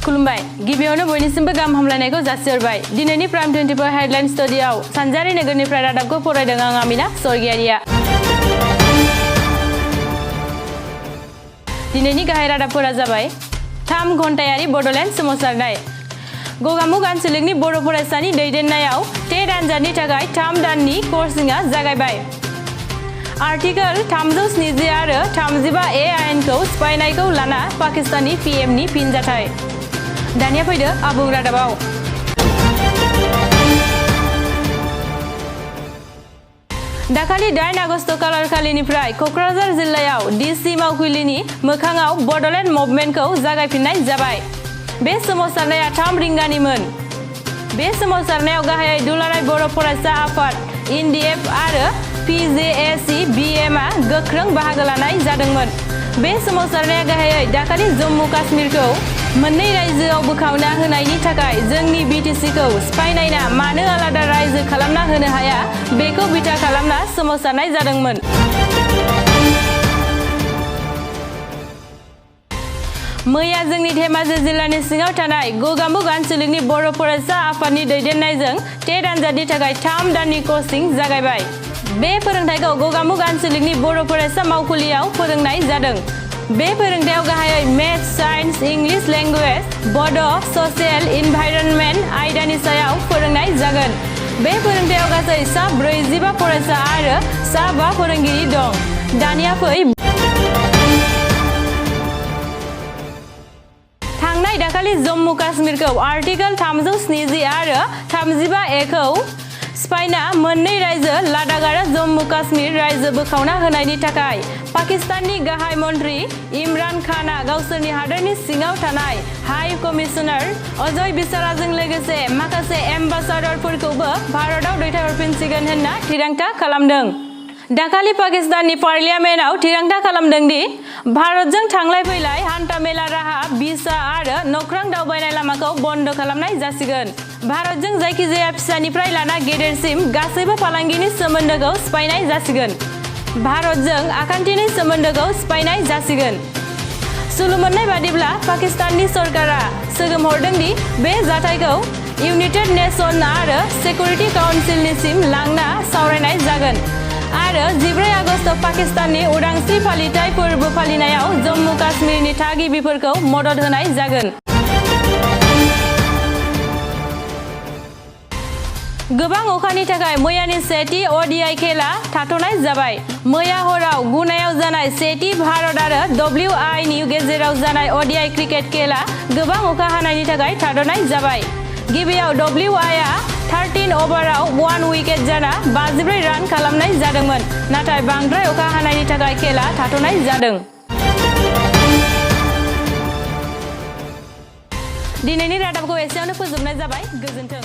खुलुमबाय गिबियावनो बयनिसिमबो गाहाम हामलायनायखौ जासिहरबाय दिनैनि प्राइम 24 हेडलाइन स्टुडियोआव सानजारि नोगोरनिफ्राय रादाबखौ फरायदों आं आमिना सरगियारिया दिनैनि गाहाय रादाबफोरा जाबाय 3 घन्टायारि बड'लेण्ड सोमावसारनाय गगामुग आनसलिकनि बर' फरायसानि दैदेननायाव टेट आनजादनि थाखाय 3 दाननि कर्सिंआ जागायबाय आर्टिकल 370 आरो 35A आयेनखौ सिफायनायखौ लाना पाकिस्ताननि पीएमनि फिनजाथाय दानिया फैदो आबुं रादाबाव दाखालि 8 आगस्ट खालारखालिनिफ्राय क'क्राझार जिल्लायाव डीसी मावखुलिनि मोखाङाव बड'लेण्ड मुभमेन्टखौ जागायफिननाय जाबाय बे सोमावसारनाया 3 रिंगानिमोन बे सोमावसारनायाव गाहायै दुलाराय बर' फरायसा आफाद इनडिएफ आरो PJAC BMआ गोख्रों बाहागो लानाय जादोंमोन बे सोमावसारनाया गाहायै दाखालि जम्मु काश्मीरखौ मोननै रायजोआव बोखावना होनायनि थाखाय जोंनि BTCखौ सिफायनायना मानो आलादा रायजो खालामना होनो हाया बेखौ बिथा खालामना सोमावसारनाय जादोंमोन मैया जोंनि धेमाजि जिल्लानि सिङाव थानाय गगामुग आनसलिकनि बर' फरायसा आफादनि दैदेननायजों टेट आनजादनि थाखाय 3 दाननि कचिं जागायबाय बे फोरोंथायखौ गगामुग आनसलिकनि बर' फरायसा मावखुलियाव फोरोंनाय जादों बे फोरोंथायाव गाहायै मेथ्स साइन्स इंलिश लेंगुवेज बड' ससियेल इनभाइरनमेन्ट आयदानि सायाव फोरोंनाय जागोन बे फोरोंथायाव गासै सा 45 फरायसा आरो सा 5 फोरोंगिरि दं दानिया फै थांनाय दाखालि जम्मु काश्मीरखौ आर्टिकल 370 आरो 35A खौ सिफायना मोननै रायजो लादाख आरो जम्मु काश्मीर रायजो बोखावना होनायनि थाखाय पाकिस्ताननि गाहाय मन्त्रि इमरान खानआ गावसोरनि हादोरनि सिङाव थानाय हाई कमिशनार अजय बिसाराजों लोगोसे माखासे एम्बासाडरफोरखौबो भारताव दैथायहरफिनसिगोन होनना थिरांथा खालामदों दाखालि पाकिस्ताननि पार्लियामेन्टआव थिरांथा खालामदों दि भारतजों थांलाय फैलाय हान्थामेला राहा भिसा आरो नख्रां दावबायनाय लामाखौ बन्द खालामनाय जासिगोन भारतजों जायखिजाया फिसानिफ्राय लाना गेदेरसिम गासैबो फालांगिनि सोमोन्दोखौ सिफायनाय जासिगोन भारतजों आखान्थिनि सोमोन्दोखौ सिफायनाय जासिगोन सुलु मोननाय बादिब्ला पाकिस्ताननि सरकारा सोगोम हरदों दि बे जाथायखौ इउनाइटेड नेशन आरो सिकिउरिटि काउन्सिलनिसिम लांना सावरायनाय जागोन आरो 14 आगस्ट पाकिस्ताननि उदांस्रि फालिथाय फोरबो फालिनायाव जम्मु काश्मीरनि थागिबिफोरखौ मदद होनाय जागोन गोबां अखानि थाखाय मैयानि सेथि ODI खेला थाथ'नाय जाबाय मैया हराव गुनायाव जानाय सेथि भारत आरो WI नि गेजेराव जानाय ODI क्रिकेट खेला गोबां अखा हानायनि थाखाय थाद'नाय जाबाय गिबियाव WI आ 13 अभाराव 1 विकेट जाना 54 रान खालामनाय जादोंमोन नाथाय बांद्राय अखा हानायनि थाखाय खेला थाथ'नाय जादों दिनैनि रादाबखौ एसेयावनो फोजोबनाय जाबाय गोजोन्थों